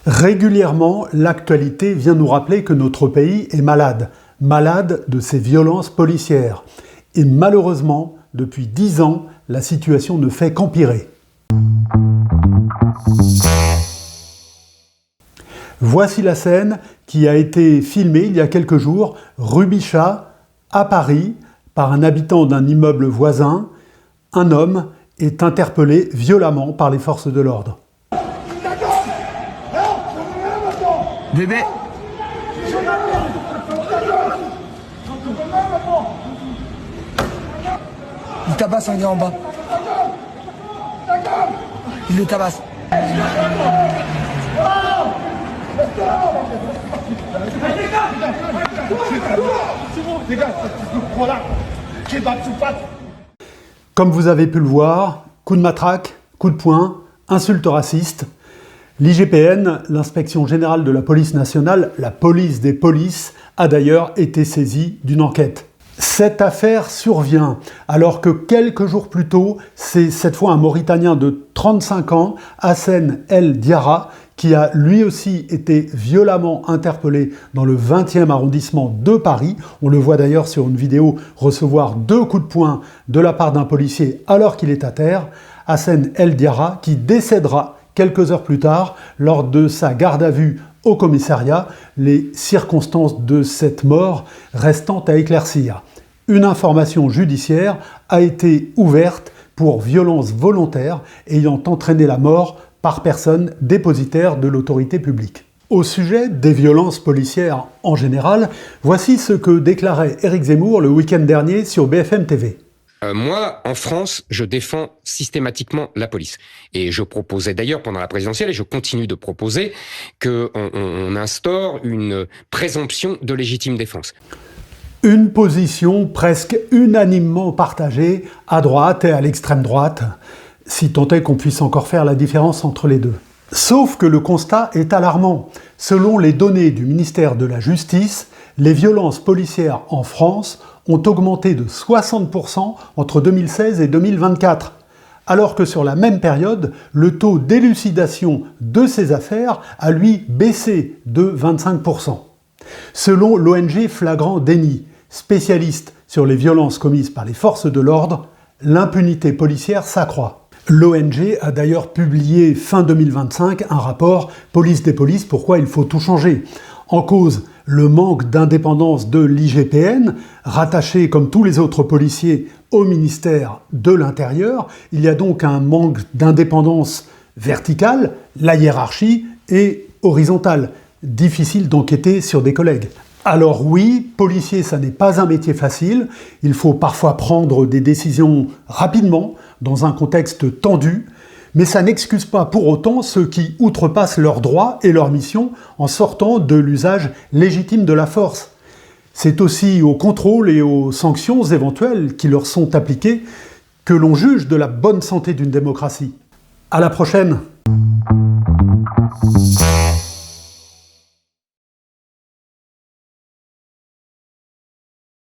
Régulièrement, l'actualité vient nous rappeler que notre pays est malade, malade de ces violences policières. Et malheureusement, depuis 10 ans, la situation ne fait qu'empirer. Voici la scène qui a été filmée il y a quelques jours, rue Bichat, à Paris, par un habitant d'un immeuble voisin. Un homme est interpellé violemment par les forces de l'ordre. Bébé. Il tabasse un gars en bas. Il le tabasse. Comme vous avez pu le voir, coup de matraque, coup de poing, insulte raciste. L'IGPN, l'Inspection Générale de la Police Nationale, la police des polices, a d'ailleurs été saisie d'une enquête. Cette affaire survient alors que quelques jours plus tôt, c'est cette fois un Mauritanien de 35 ans, Hassen El Diarra, qui a lui aussi été violemment interpellé dans le 20e arrondissement de Paris. On le voit d'ailleurs sur une vidéo recevoir 2 coups de poing de la part d'un policier alors qu'il est à terre. Hassen El Diarra qui décédera quelques heures plus tard lors de sa garde à vue au commissariat, les circonstances de cette mort restant à éclaircir. Une information judiciaire a été ouverte pour violence volontaire ayant entraîné la mort par personne dépositaire de l'autorité publique. Au sujet des violences policières en général, voici ce que déclarait Éric Zemmour le week-end dernier sur BFM TV. Moi, en France, je défends systématiquement la police. Et je proposais d'ailleurs pendant la présidentielle, et je continue de proposer, qu'on instaure une présomption de légitime défense. Une position presque unanimement partagée à droite et à l'extrême droite, si tant est qu'on puisse encore faire la différence entre les deux. Sauf que le constat est alarmant. Selon les données du ministère de la Justice, les violences policières en France ont augmenté de 60% entre 2016 et 2024, alors que sur la même période, le taux d'élucidation de ces affaires a lui baissé de 25%. Selon l'ONG Flagrant Délit, spécialiste sur les violences commises par les forces de l'ordre, l'impunité policière s'accroît. L'ONG a d'ailleurs publié fin 2025 un rapport « Police des polices, pourquoi il faut tout changer ?» En cause, le manque d'indépendance de l'IGPN, rattaché comme tous les autres policiers au ministère de l'Intérieur. Il y a donc un manque d'indépendance verticale, la hiérarchie, et horizontale. Difficile d'enquêter sur des collègues. Alors oui, policier, ça n'est pas un métier facile. Il faut parfois prendre des décisions rapidement, dans un contexte tendu, mais ça n'excuse pas pour autant ceux qui outrepassent leurs droits et leurs missions en sortant de l'usage légitime de la force. C'est aussi aux contrôles et aux sanctions éventuelles qui leur sont appliquées que l'on juge de la bonne santé d'une démocratie. À la prochaine!